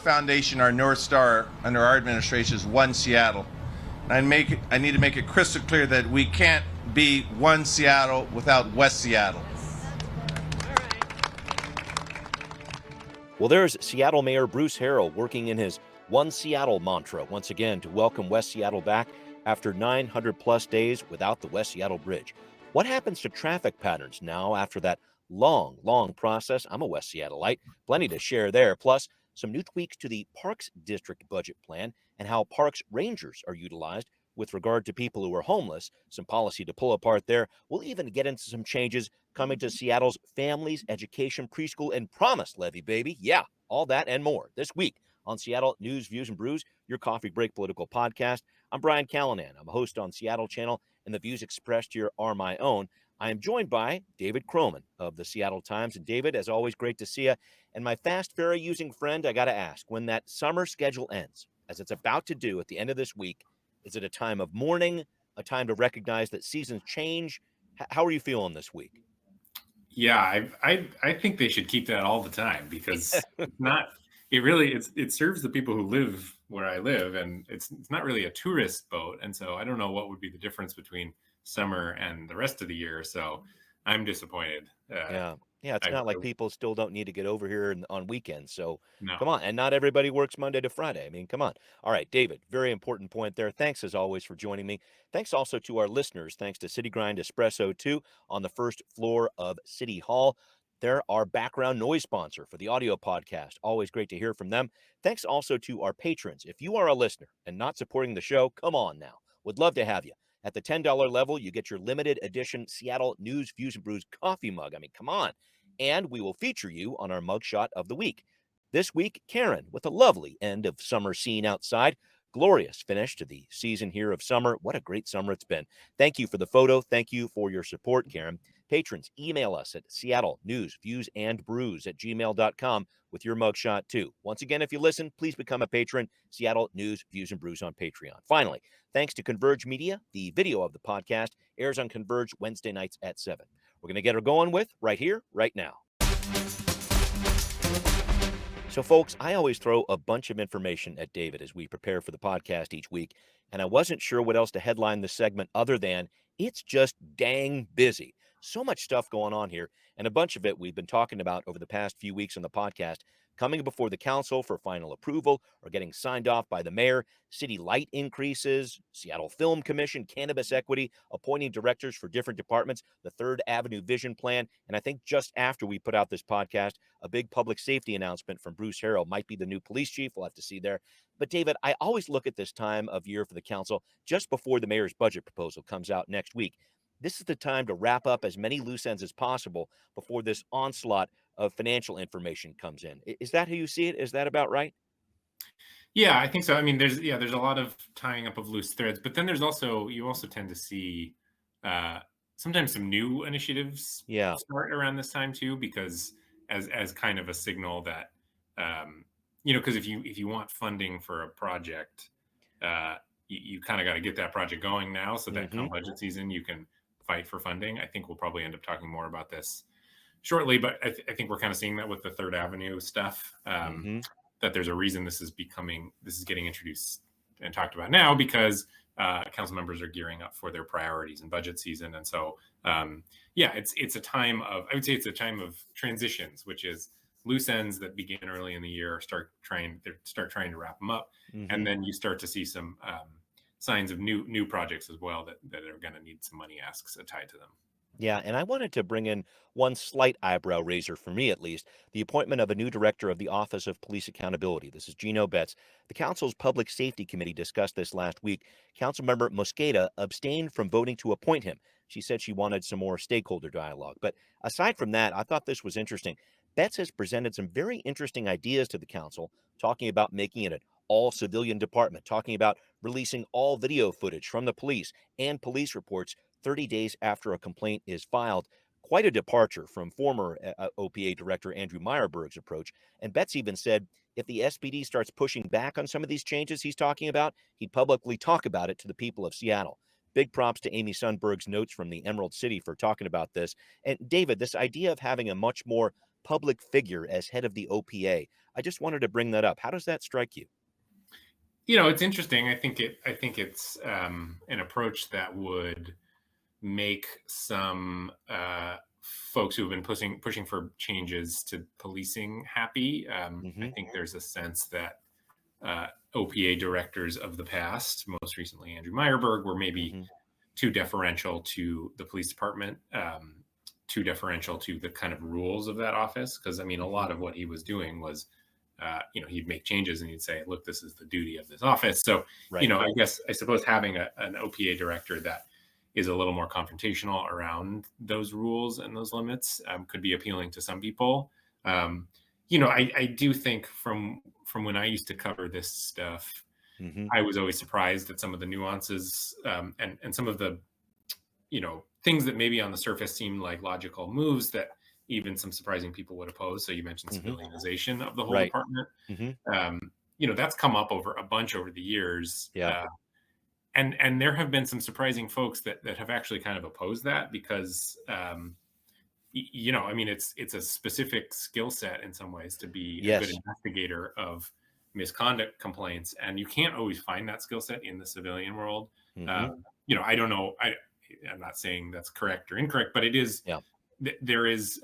foundation, our North Star under our administration is One Seattle. And I need to make it crystal clear that we can't be One Seattle without West Seattle. Well, there's Seattle Mayor Bruce Harrell working in his One Seattle mantra once again to welcome West Seattle back after 900 plus days without the West Seattle Bridge. What happens to traffic patterns now after that long process? I'm a West Seattleite, plenty to share there. Plus, some new tweaks to the Parks District budget plan and how Parks Rangers are utilized with regard to people who are homeless. Some policy to pull apart there. We'll even get into some changes coming to Seattle's Families, Education, Preschool, and Promise Levy, baby. Yeah, all that and more this week on Seattle News, Views, and Brews, your coffee break political podcast. I'm Brian Callanan. I'm a host on Seattle Channel, and the views expressed here are my own. I am joined by David Croman of the Seattle Times. And David, as always, great to see you. And my fast ferry using friend, I got to ask, when that summer schedule ends, as it's about to do at the end of this week, is it a time of mourning, a time to recognize that seasons change? How are you feeling this week? Yeah, I think they should keep that all the time because it serves the people who live where I live, and it's not really a tourist boat. And so I don't know what would be the difference between summer and the rest of the year. So I'm disappointed. It's not like people still don't need to get over here on weekends. So no. Come on. And not everybody works Monday to Friday. I mean, come on. All right, David, very important point there. Thanks as always for joining me. Thanks also to our listeners. Thanks to City Grind Espresso 2 on the first floor of City Hall. They're our background noise sponsor for the audio podcast. Always great to hear from them. Thanks also to our patrons. If you are a listener and not supporting the show, come on now. Would love to have you. At the $10 level, you get your limited edition Seattle News, Views, and Brews coffee mug. I mean, come on. And we will feature you on our mugshot of the week. This week, Karen, with a lovely end of summer scene outside. Glorious finish to the season here of summer. What a great summer it's been. Thank you for the photo. Thank you for your support, Karen. Patrons, email us at seattlenewsviewsandbrews@gmail.com with your mugshot too. Once again, if you listen, please become a patron. Seattle News, Views, and Brews on Patreon. Finally, thanks to Converge Media, the video of the podcast airs on Converge Wednesday nights at 7. We're going to get her going with right here, right now. So, folks, I always throw a bunch of information at David as we prepare for the podcast each week, and I wasn't sure what else to headline this segment other than it's just dang busy. So much stuff going on here, and a bunch of it we've been talking about over the past few weeks on the podcast, coming before the council for final approval or getting signed off by the mayor, city light increases, Seattle Film Commission, cannabis equity, appointing directors for different departments, the Third Avenue Vision Plan, and I think just after we put out this podcast, a big public safety announcement from Bruce Harrell might be the new police chief. We'll have to see there. But David, I always look at this time of year for the council just before the mayor's budget proposal comes out next week. This is the time to wrap up as many loose ends as possible before this onslaught of financial information comes in. Is that how you see it? Is that about right? Yeah, I think so. I mean, there's a lot of tying up of loose threads, but then you also tend to see sometimes some new initiatives start around this time too, because as kind of a signal that because if you want funding for a project, you kind of got to get that project going now, so that come budget season you can fight for funding. I think we'll probably end up talking more about this shortly, but I think we're kind of seeing that with the Third Avenue stuff, that there's a reason this is getting introduced and talked about now, because council members are gearing up for their priorities in budget season. And so, it's a time of transitions, which is loose ends that begin early in the year, start trying to wrap them up. And then you start to see some signs of new projects as well that are going to need some money asks tied to them. Yeah, and I wanted to bring in one slight eyebrow raiser, for me at least, the appointment of a new director of the Office of Police Accountability. This is Gino Betts. The council's Public Safety Committee discussed this last week. Councilmember Mosqueda abstained from voting to appoint him. She said she wanted some more stakeholder dialogue. But aside from that, I thought this was interesting. Betts has presented some very interesting ideas to the council, talking about making it an all-civilian department, talking about releasing all video footage from the police and police reports 30 days after a complaint is filed. Quite a departure from former OPA Director Andrew Meyerberg's approach. And Betts even said if the SPD starts pushing back on some of these changes he's talking about, he'd publicly talk about it to the people of Seattle. Big props to Amy Sundberg's notes from the Emerald City for talking about this. And David, this idea of having a much more public figure as head of the OPA, I just wanted to bring that up. How does that strike you? It's interesting. I think it's an approach that would make some folks who have been pushing for changes to policing happy. I think there's a sense that OPA directors of the past, most recently Andrew Meyerberg, were maybe too deferential to the police department, too deferential to the kind of rules of that office. Because, I mean, a lot of what he was doing was, he'd make changes and he'd say, look, this is the duty of this office. So, I suppose having an OPA director that is a little more confrontational around those rules and those limits could be appealing to some people. I do think from when I used to cover this stuff, I was always surprised at some of the nuances and some of the, things that maybe on the surface seemed like logical moves that even some surprising people would oppose. So you mentioned civilianization of the whole department. That's come up over the years. And there have been some surprising folks that have actually kind of opposed that because, it's a specific skill set in some ways to be a good investigator of misconduct complaints. And you can't always find that skill set in the civilian world. I don't know. I'm not saying that's correct or incorrect, but it is, there is,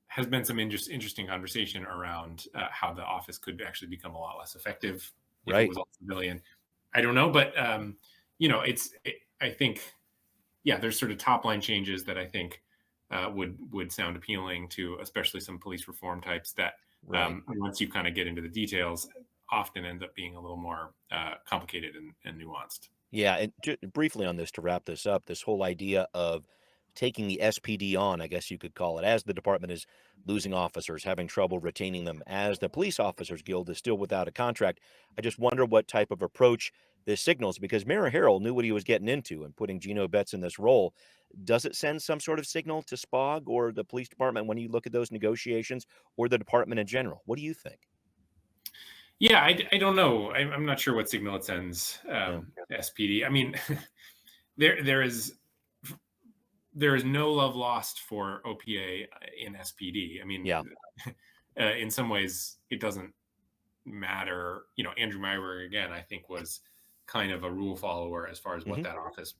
has been some interesting conversation around how the office could actually become a lot less effective if it was all civilian. I don't know, but I think, there's sort of top line changes that I think would sound appealing to, especially some police reform types that once you kind of get into the details, often end up being a little more complicated and nuanced. Yeah, and briefly on this to wrap this up, this whole idea of taking the SPD on, I guess you could call it, as the department is losing officers, having trouble retaining them, as the Police Officers Guild is still without a contract. I just wonder what type of approach this signals, because Mayor Harrell knew what he was getting into and putting Gino Betts in this role. Does it send some sort of signal to SPOG or the police department when you look at those negotiations, or the department in general? What do you think? Yeah, I don't know. I'm not sure what signal it sends SPD. I mean, there is no love lost for OPA in SPD. I mean, in some ways, it doesn't matter. Andrew Meyerberg, again, I think was kind of a rule follower as far as what that office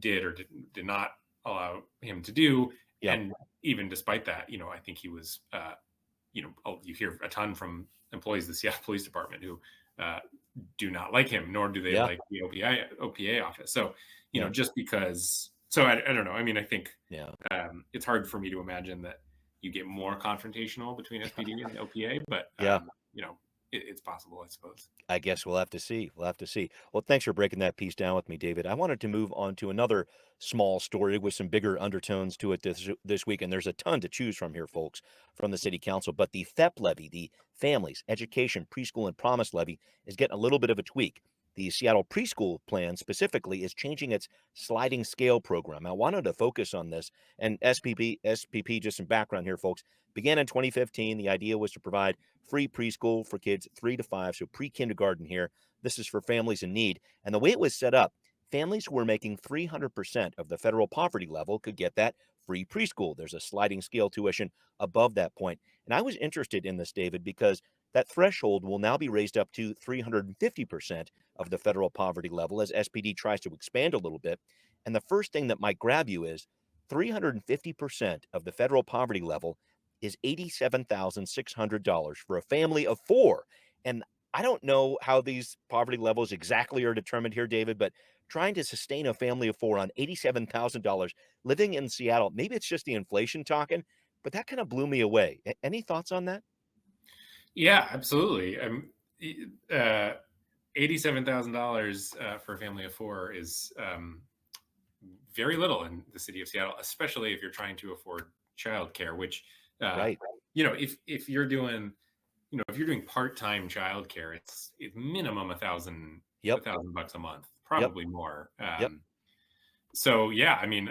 did or did not allow him to do. And even despite that, I think he was, you hear a ton from employees of the Seattle Police Department who do not like him, nor do they like the OPA office. So, just because, so I don't know. I mean, I think it's hard for me to imagine that you get more confrontational between SPD and the OPA, but, it's possible, I suppose. I guess we'll have to see. Well, thanks for breaking that piece down with me, David. I wanted to move on to another small story with some bigger undertones to it this week, and there's a ton to choose from here, folks, from the city council. But the FEP levy, the Families, Education, Preschool, and Promise levy, is getting a little bit of a tweak. The Seattle Preschool Plan specifically is changing its sliding scale program. I wanted to focus on this, and SPP, just some background here, folks, began in 2015. The idea was to provide free preschool for kids 3 to 5, so pre-kindergarten here. This is for families in need. And the way it was set up, families who were making 300% of the federal poverty level could get that free preschool. There's a sliding scale tuition above that point. And I was interested in this, David, because that threshold will now be raised up to 350% of the federal poverty level as SPD tries to expand a little bit. And the first thing that might grab you is 350% of the federal poverty level is $87,600 for a family of 4. And I don't know how these poverty levels exactly are determined here, David, but trying to sustain a family of 4 on $87,000 living in Seattle, maybe it's just the inflation talking, but that kind of blew me away. Any thoughts on that? Yeah, absolutely. $87,000 for a family of 4 is very little in the city of Seattle, especially if you're trying to afford childcare, which, if you're doing, if you're doing part-time childcare, it's minimum $1,000 $1,000 a month, probably more. So yeah, I mean,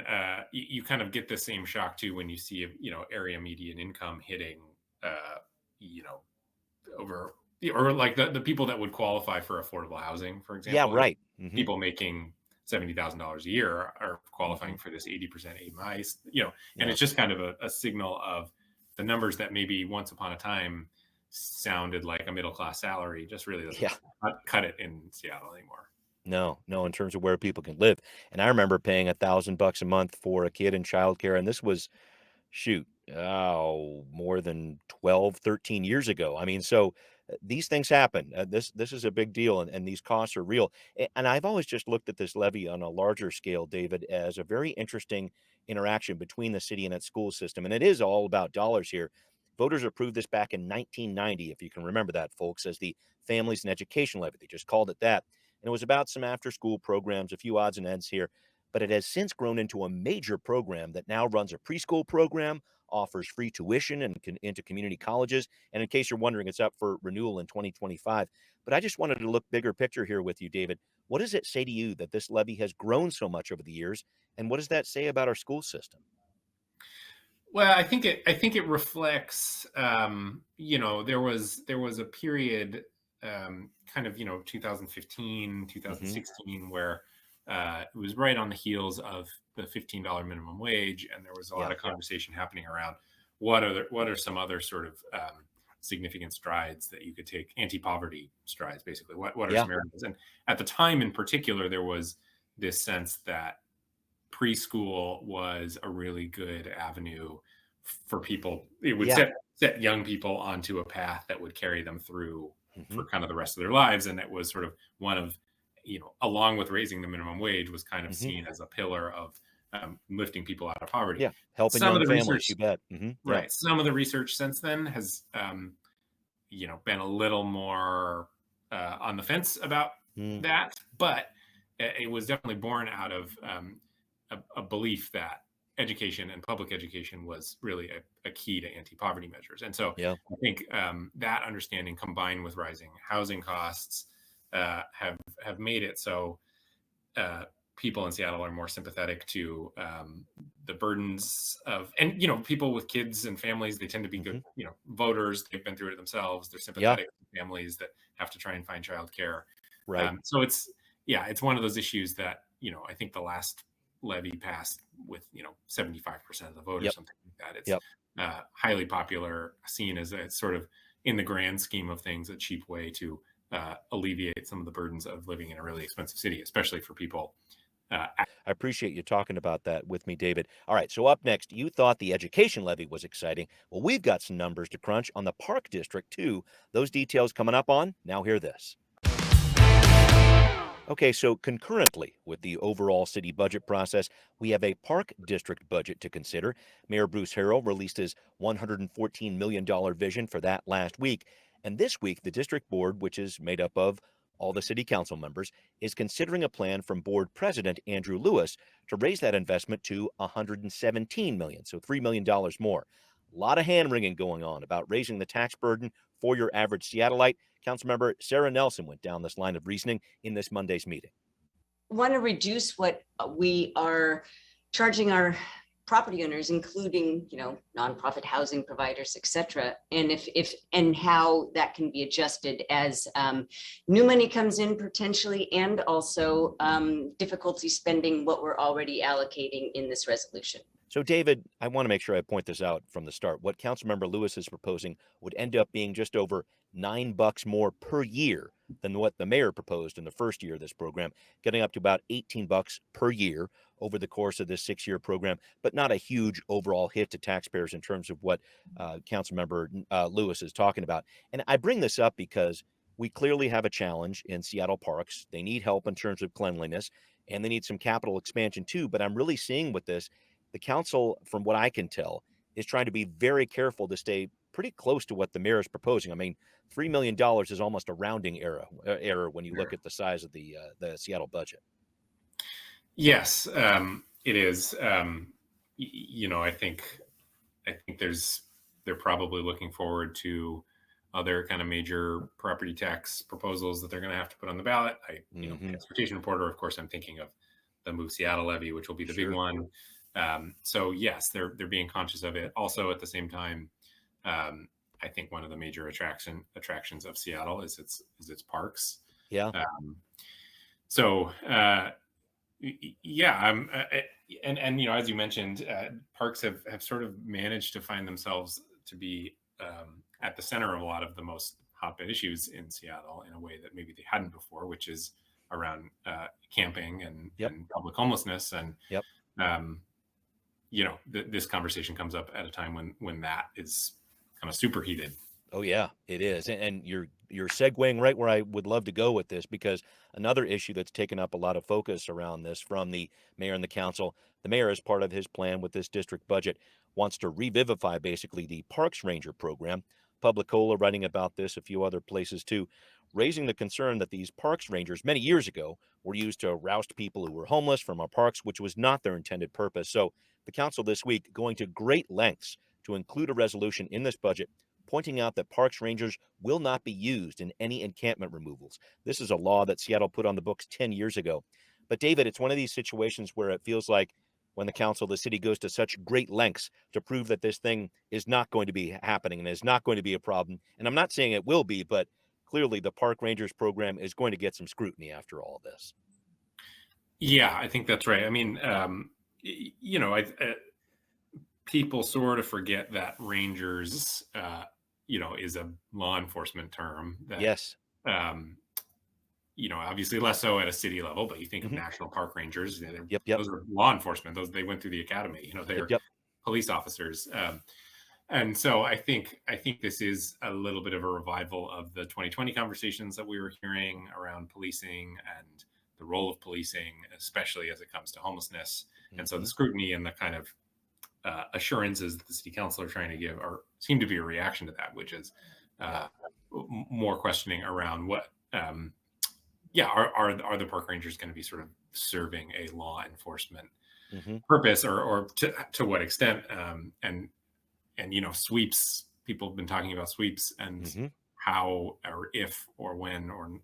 you kind of get the same shock too when you see area median income hitting, over, or like the people that would qualify for affordable housing, for example. People making $70,000 a year are qualifying for this 80% AMI, and it's just kind of a signal of the numbers that maybe once upon a time sounded like a middle class salary just really doesn't Yeah. cut it in Seattle anymore. No, no, in terms of where people can live. And I remember paying $1,000 a month for a kid in childcare, and this was, shoot, oh, more than 12, 13 years ago. I mean, so these things happen. This is a big deal, and these costs are real. And I've always just looked at this levy on a larger scale, David, as a very interesting interaction between the city and its school system. And it is all about dollars here. Voters approved this back in 1990, if you can remember that, folks, as the Families and Education Levy. They just called it that. And it was about some after school programs, a few odds and ends here. But it has since grown into a major program that now runs a preschool program, offers free tuition into community colleges. And in case you're wondering, it's up for renewal in 2025. But I just wanted to look bigger picture here with you, David. What does it say to you that this levy has grown so much over the years? And what does that say about our school system? Well, I think it reflects, there was a period, kind of, 2015, 2016, where it was right on the heels of the $15 minimum wage, and there was a lot of conversation happening around what are some other sort of significant strides that you could take, anti-poverty strides, basically. What are some areas? And at the time, in particular, there was this sense that preschool was a really good avenue for people. It would set young people onto a path that would carry them through for kind of the rest of their lives. And that was sort of one of, along with raising the minimum wage, was kind of seen as a pillar of lifting people out of poverty. Yeah, helping young families, you bet. Right. Some of the research since then has, been a little more on the fence about that, but it was definitely born out of a belief that education and public education was really a key to anti-poverty measures. And so I think that understanding, combined with rising housing costs, have made it so people in Seattle are more sympathetic to the burdens of, and people with kids and families, they tend to be good voters. They've been through it themselves. They're sympathetic to families that have to try and find childcare. Right. So it's one of those issues that I think the last levy passed with 75% of the vote or something like that. It's highly popular, seen as a sort of, in the grand scheme of things, a cheap way to alleviate some of the burdens of living in a really expensive city, especially for people. I appreciate you talking about that with me, David. All right, so up next, you thought the education levy was exciting. Well, we've got some numbers to crunch on the Park District, too. Those details coming up on Now Hear This. Okay, so concurrently with the overall city budget process, we have a Park District budget to consider. Mayor Bruce Harrell released his $114 million vision for that last week. And this week, the district board, which is made up of all the city council members, is considering a plan from board president Andrew Lewis to raise that investment to $117 million, so $3 million more. A lot of hand-wringing going on about raising the tax burden for your average Seattleite. Councilmember Sarah Nelson went down this line of reasoning in this Monday's meeting. We want to reduce what we are charging our property owners, including, nonprofit housing providers, et cetera. And and how that can be adjusted as new money comes in potentially, and also difficulty spending what we're already allocating in this resolution. So, David, I want to make sure I point this out from the start. What Councilmember Lewis is proposing would end up being just over $9 more per year than what the mayor proposed in the first year of this program, getting up to about $18 per year over the course of this 6-year program, but not a huge overall hit to taxpayers in terms of what Councilmember Lewis is talking about. And I bring this up because we clearly have a challenge in Seattle parks. They need help in terms of cleanliness, and they need some capital expansion too. But I'm really seeing with this, the council, from what I can tell, is trying to be very careful to stay pretty close to what the mayor is proposing. I mean, $3 million is almost a rounding error when you look at the size of the Seattle budget. Yes, it is. I think they're probably looking forward to other kind of major property tax proposals that they're going to have to put on the ballot. Transportation reporter, of course, I'm thinking of the Move Seattle levy, which will be the big one. So yes, they're being conscious of it. Also, at the same time, I think one of the major attractions of Seattle is its parks. Yeah. And as you mentioned, parks have sort of managed to find themselves to be at the center of a lot of the most hotbed issues in Seattle in a way that maybe they hadn't before, which is around camping and public homelessness. And this conversation comes up at a time when that is kind of superheated. Oh yeah, it is. And you're segueing right where I would love to go with this, because another issue that's taken up a lot of focus around this from the mayor and the council, the mayor, as part of his plan with this district budget, wants to revivify basically the Parks Ranger program. Publicola writing about this, a few other places too, raising the concern that these Parks Rangers many years ago were used to roust people who were homeless from our parks, which was not their intended purpose. So the council this week going to great lengths to include a resolution in this budget pointing out that Parks Rangers will not be used in any encampment removals. This is a law that Seattle put on the books 10 years ago. But David, it's one of these situations where it feels like when the council, the city, goes to such great lengths to prove that this thing is not going to be happening and is not going to be a problem. And I'm not saying it will be, but clearly the Park Rangers program is going to get some scrutiny after all this. Yeah, I think that's right. I mean, people sort of forget that Rangers, is a law enforcement term. That, yes. Obviously less so at a city level, but you think of National Park Rangers. Yep. Those are law enforcement. They went through the academy. They're police officers. And so I think this is a little bit of a revival of the 2020 conversations that we were hearing around policing and the role of policing, especially as it comes to homelessness. And so the scrutiny and the kind of assurances that the city council are trying to give seem to be a reaction to that, which is more questioning around what, are the park rangers going to be sort of serving a law enforcement purpose, or to what extent? And sweeps. People have been talking about sweeps and how, or if, or when, or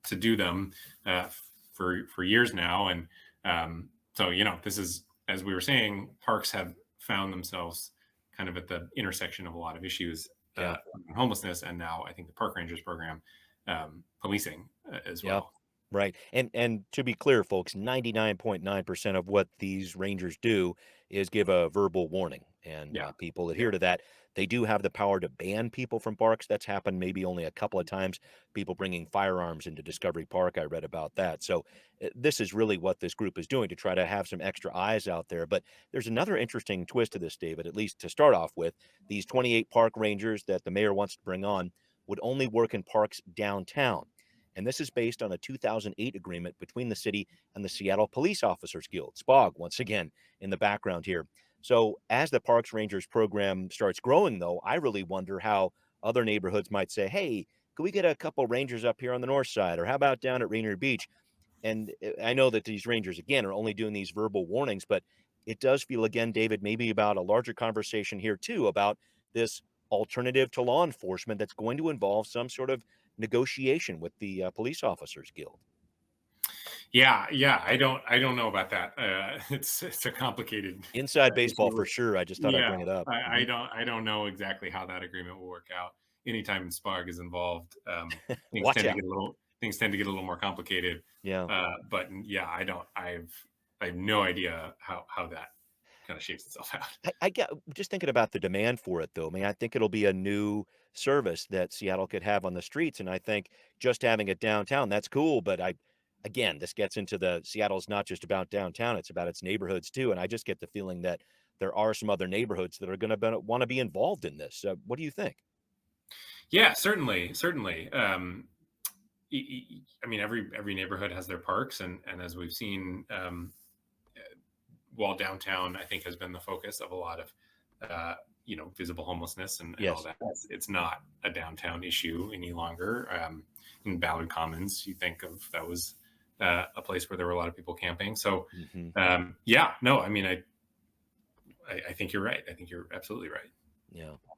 to do them for years now. And so this is, as we were saying, parks have found themselves kind of at the intersection of a lot of issues, homelessness, and now I think the Park Rangers program, policing as well. Right. And to be clear, folks, 99.9% of what these rangers do is give a verbal warning, and people adhere to that. They do have the power to ban people from parks. That's happened maybe only a couple of times. People bringing firearms into Discovery Park, I read about that. So this is really what this group is doing, to try to have some extra eyes out there. But there's another interesting twist to this, David, at least to start off with. These 28 park rangers that the mayor wants to bring on would only work in parks downtown. And this is based on a 2008 agreement between the city and the Seattle Police Officers Guild, SPOG, once again, in the background here. So as the Parks Rangers program starts growing, though, I really wonder how other neighborhoods might say, hey, could we get a couple rangers up here on the north side? Or how about down at Rainier Beach? And I know that these rangers, again, are only doing these verbal warnings, but it does feel, again, David, maybe about a larger conversation here, too, about this alternative to law enforcement that's going to involve some sort of negotiation with the Police Officers Guild. Yeah, I don't know about that. It's a complicated inside baseball for sure. I just thought I'd bring it up. I don't know exactly how that agreement will work out. Anytime SPOG is involved, things tend to get a little more complicated. But I have no idea how that kind of shapes itself out. I get just thinking about the demand for it, though. I mean, I think it'll be a new service that Seattle could have on the streets, and I think just having it downtown, that's cool. But again, this gets into the Seattle's not just about downtown; it's about its neighborhoods too. And I just get the feeling that there are some other neighborhoods that are going to want to be involved in this. What do you think? Yeah, certainly. I mean, every neighborhood has their parks, and as we've seen. While downtown, I think, has been the focus of a lot of, visible homelessness and all that. It's not a downtown issue any longer. In Ballard Commons, you think of that was a place where there were a lot of people camping. So, I mean, I think you're right. I think you're absolutely right.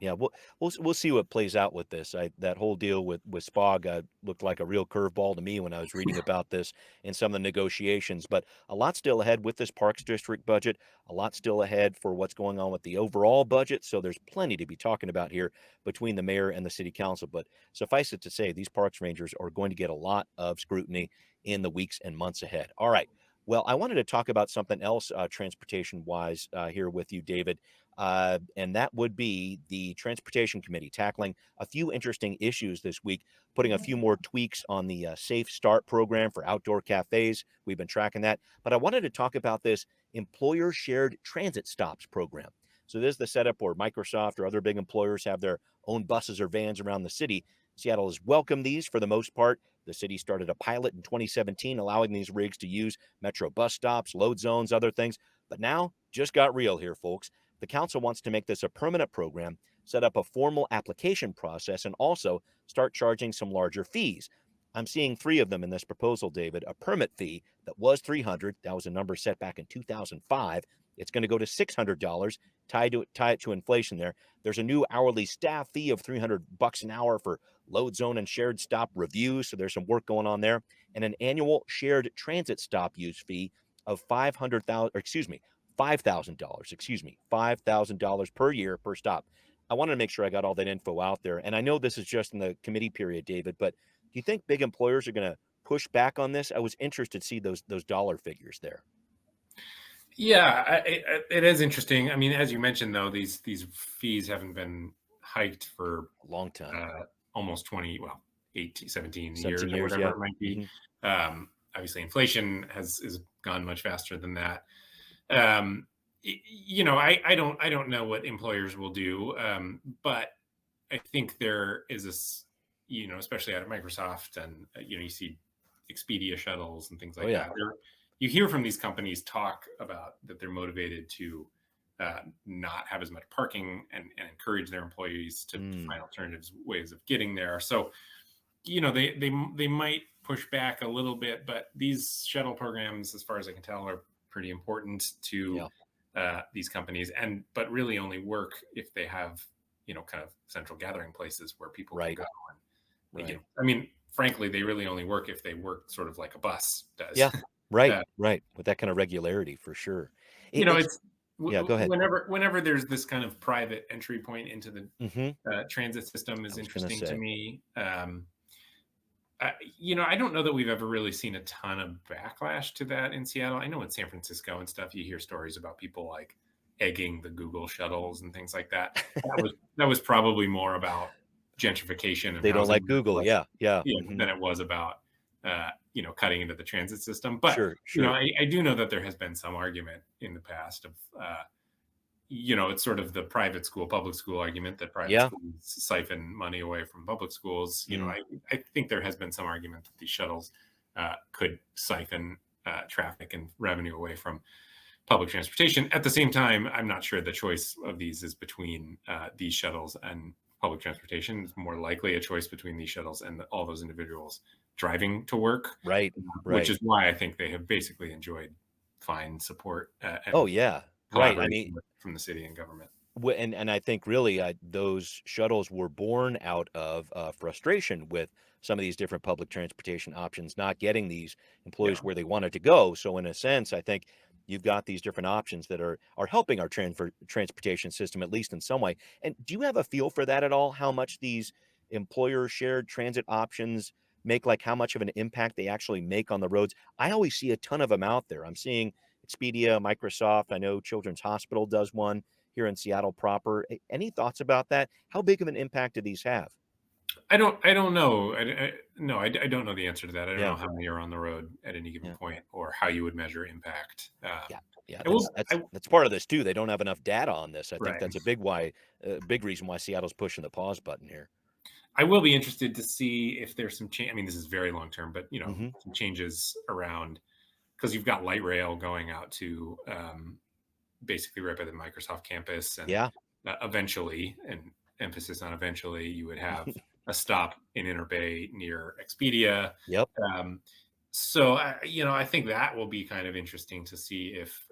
Yeah. We'll see what plays out with this. That whole deal with SPOG looked like a real curveball to me when I was reading about this and some of the negotiations. But a lot still ahead with this Parks District budget. A lot still ahead for what's going on with the overall budget. So there's plenty to be talking about here between the mayor and the city council. But suffice it to say, these Parks Rangers are going to get a lot of scrutiny in the weeks and months ahead. All right. Well, I wanted to talk about something else transportation-wise here with you, David. and that would be the Transportation Committee tackling a few interesting issues this week, putting a few more tweaks on the Safe Start program for outdoor cafes. We've been tracking that. But I wanted to talk about this employer shared transit stops program. So this is the setup where Microsoft or other big employers have their own buses or vans around the city. Seattle has welcomed these for the most part. The city started a pilot in 2017, allowing these rigs to use metro bus stops, load zones, other things. But now, just got real here, folks. The council wants to make this a permanent program, set up a formal application process, and also start charging some larger fees. I'm seeing 3 of them in this proposal, David. A permit fee that was $300. That was a number set back in 2005. It's going to go to $600, tie it to inflation there. There's a new hourly staff fee of $300 an hour for load zone and shared stop reviews. So there's some work going on there. And an annual shared transit stop use fee of $5,000 per year per stop. I wanted to make sure I got all that info out there. And I know this is just in the committee period, David, but do you think big employers are going to push back on this? I was interested to see those dollar figures there. Yeah, it is interesting. I mean, as you mentioned, though, these fees haven't been hiked for a long time, almost 17 years or whatever yeah. it might be. Mm-hmm. Obviously, inflation has gone much faster than that. I don't know what employers will do, but I think there is especially out of Microsoft, and you see Expedia shuttles and things like that. You hear from these companies talk about that they're motivated to not have as much parking and encourage their employees to find alternative ways of getting there. So, they might push back a little bit, but these shuttle programs, as far as I can tell, are pretty important to these companies, but really only work if they have kind of central gathering places where people can go. And, I mean, frankly, they really only work if they work sort of like a bus does. Yeah. Right. With that kind of regularity, for sure. Go ahead. Whenever there's this kind of private entry point into the transit system is interesting to me. I don't know that we've ever really seen a ton of backlash to that in Seattle. I know in San Francisco and stuff, you hear stories about people like egging the Google shuttles and things like that. That was probably more about gentrification. And they don't like Google. Yeah. Than it was about cutting into the transit system. But sure. I do know that there has been some argument in the past of it's sort of the public school argument that private schools siphon money away from public schools. I think there has been some argument that these shuttles could siphon traffic and revenue away from public transportation. At the same time, I'm not sure the choice of these is between these shuttles and public transportation. It's more likely a choice between these shuttles and all those individuals driving to work. Right. Which is why I think they have basically enjoyed fine support. Right. I mean, from the city and government. And I think really those shuttles were born out of frustration with some of these different public transportation options, not getting these employees where they wanted to go. So in a sense, I think you've got these different options that are helping our transportation system, at least in some way. And do you have a feel for that at all? How much these employer shared transit options make, like how much of an impact they actually make on the roads? I always see a ton of them out there. I'm seeing Expedia, Microsoft. I know Children's Hospital does one here in Seattle proper. Any thoughts about that? How big of an impact do these have? I don't know. I don't know the answer to that. I don't know how many are on the road at any given point, or how you would measure impact. That's part of this too. They don't have enough data on this. I think that's a big reason why Seattle's pushing the pause button here. I will be interested to see if there's some change. I mean, this is very long term, but some changes around, because you've got light rail going out to basically right by the Microsoft campus, and eventually, and emphasis on eventually, you would have a stop in Inner Bay near Expedia. Yep. So I think that will be kind of interesting to see if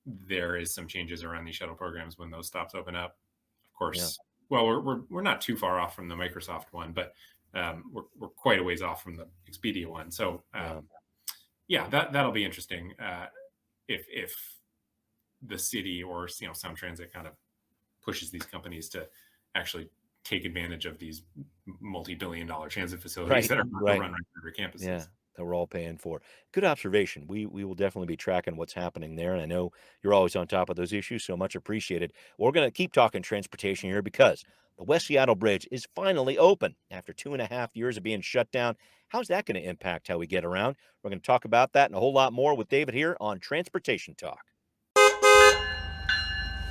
there is some changes around these shuttle programs when those stops open up. Of course, well, we're not too far off from the Microsoft one, but we're quite a ways off from the Expedia one. So that'll be interesting if the city or Sound Transit kind of pushes these companies to actually take advantage of these multi-billion-dollar transit facilities that are run right through their campuses. Yeah. that we're all paying for. Good observation. We will definitely be tracking what's happening there. And I know you're always on top of those issues, so much appreciated. We're going to keep talking transportation here because the West Seattle Bridge is finally open after 2.5 years of being shut down. How's that going to impact how we get around? We're going to talk about that and a whole lot more with David here on Transportation Talk.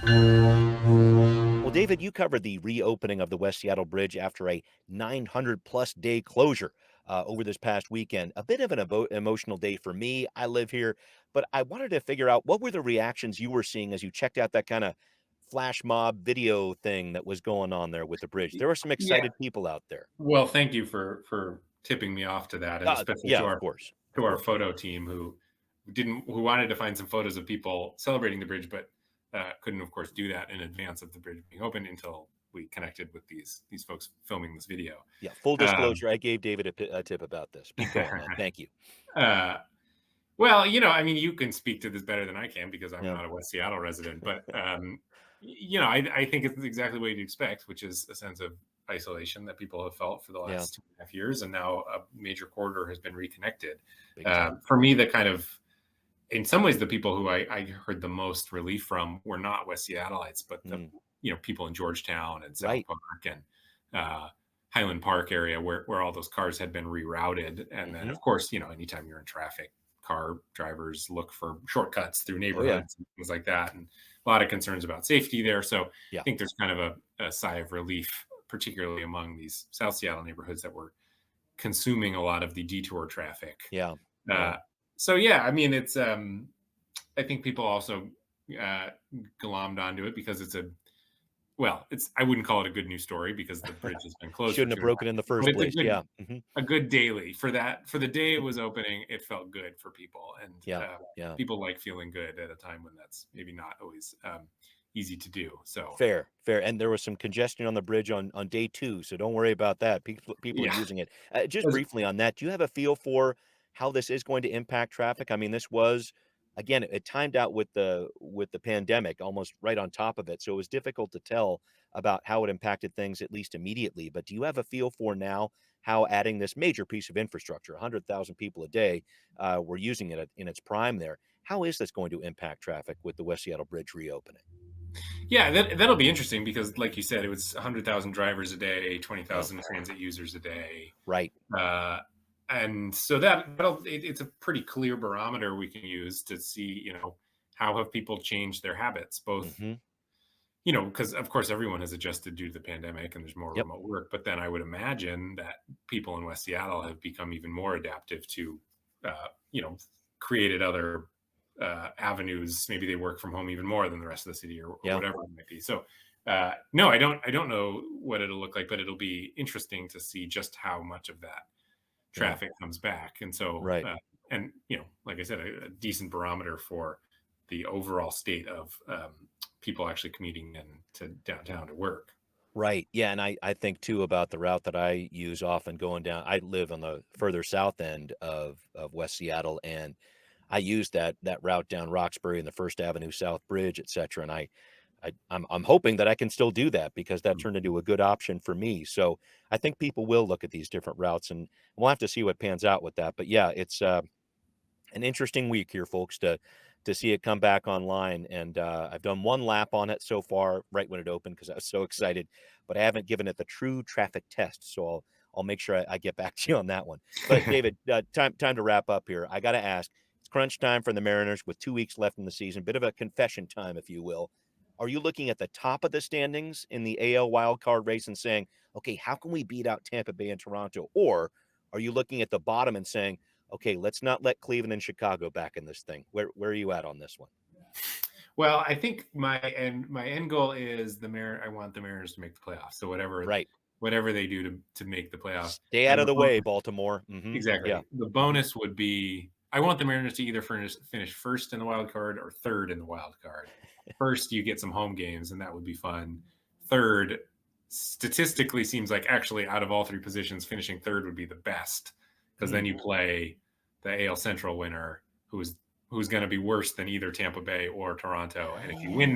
Well, David, you covered the reopening of the West Seattle Bridge after a 900-plus day closure over this past weekend. A bit of an emotional day for me. I live here, but I wanted to figure out what were the reactions you were seeing as you checked out that kind of flash mob video thing that was going on there with the bridge. There were some excited people out there. Well, thank you for tipping me off to that, and especially to our photo team who wanted to find some photos of people celebrating the bridge, but couldn't, of course, do that in advance of the bridge being open until we connected with these folks filming this video. Yeah, full disclosure, I gave David a tip about this. Keep going, man. Thank you. Well, I mean, you can speak to this better than I can because I'm not a West Seattle resident, but I think it's exactly what you'd expect, which is a sense of isolation that people have felt for the last 2.5 years, and now a major corridor has been reconnected. For me, the kind of, in some ways, the people who I heard the most relief from were not West Seattleites, but the people in Georgetown and South Park and Highland Park area where all those cars had been rerouted. And then, of course, anytime you're in traffic, car drivers look for shortcuts through neighborhoods and things like that. And a lot of concerns about safety there. So I think there's kind of a sigh of relief, particularly among these South Seattle neighborhoods that were consuming a lot of the detour traffic. So, I mean, it's, I think people also glommed onto it because I wouldn't call it a good news story because the bridge has been closed. Shouldn't have broken in the first place. A good daily for the day it was opening. It felt good for people, and people like feeling good at a time when that's maybe not always easy to do. So fair. And there was some congestion on the bridge on day 2, so don't worry about that. People are using it. Just briefly on that, do you have a feel for how this is going to impact traffic? I mean, this was, again, it timed out with the pandemic almost right on top of it. So it was difficult to tell about how it impacted things, at least immediately. But do you have a feel for now how adding this major piece of infrastructure, 100,000 people a day, were using it in its prime there? How is this going to impact traffic with the West Seattle Bridge reopening? Yeah, that'll be interesting because, like you said, it was 100,000 drivers a day, 20,000 transit users a day. Right. And so it's a pretty clear barometer we can use to see, how have people changed their habits, both, because of course everyone has adjusted due to the pandemic and there's more remote work. But then I would imagine that people in West Seattle have become even more adaptive to, created other avenues. Maybe they work from home even more than the rest of the city or whatever it might be. So no, I don't know what it'll look like, but it'll be interesting to see just how much of that traffic comes back. And so, and like I said, a decent barometer for the overall state of people actually commuting into downtown to work. Right. Yeah. And I think too about the route that I use often going down. I live on the further south end of West Seattle, and I use that route down Roxbury and the First Avenue South Bridge, et cetera. And I'm hoping that I can still do that because that turned into a good option for me. So I think people will look at these different routes, and we'll have to see what pans out with that. But yeah, it's an interesting week here, folks, to see it come back online. And I've done one lap on it so far, right when it opened, because I was so excited. But I haven't given it the true traffic test, so I'll make sure I get back to you on that one. But David, time to wrap up here. I got to ask, it's crunch time for the Mariners with 2 weeks left in the season. Bit of a confession time, if you will. Are you looking at the top of the standings in the AL wildcard race and saying, okay, how can we beat out Tampa Bay and Toronto? Or are you looking at the bottom and saying, okay, let's not let Cleveland and Chicago back in this thing? Where are you at on this one? Well, I think my end goal is I want the Mariners to make the playoffs. So whatever they do to make the playoffs. Stay out of the way, Baltimore. Exactly. Yeah. The bonus would be, I want the Mariners to either finish first in the wild card or third in the wild card. First, you get some home games, and that would be fun. Third, statistically, seems like actually out of all 3 positions, finishing third would be the best, because then you play the AL Central winner, who's going to be worse than either Tampa Bay or Toronto. And if you win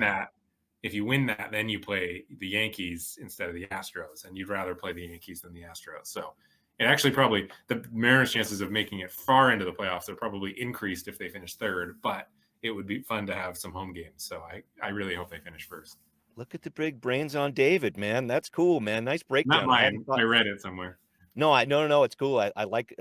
that, then you play the Yankees instead of the Astros, and you'd rather play the Yankees than the Astros. So it actually probably, the Mariners' chances of making it far into the playoffs are probably increased if they finish third, but it would be fun to have some home games. So I really hope they finish first. Look at the big brains on David, man. That's cool, man. Nice breakdown. Not mine. I read it somewhere. No, no. It's cool. I like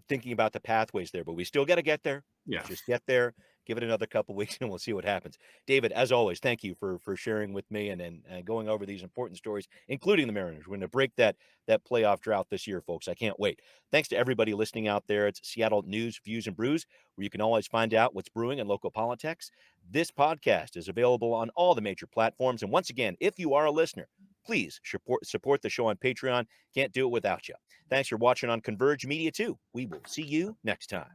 thinking about the pathways there, but we still got to get there. Yeah. Just get there. Give it another couple weeks, and we'll see what happens. David, as always, thank you for sharing with me and going over these important stories, including the Mariners. We're going to break that playoff drought this year, folks. I can't wait. Thanks to everybody listening out there. It's Seattle News, Views, and Brews, where you can always find out what's brewing in local politics. This podcast is available on all the major platforms. And once again, if you are a listener, please support the show on Patreon. Can't do it without you. Thanks for watching on Converge Media, too. We will see you next time.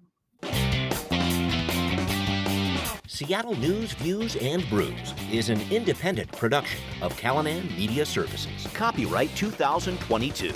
Seattle News, Views, and Brews is an independent production of Callanan Media Services. Copyright 2022.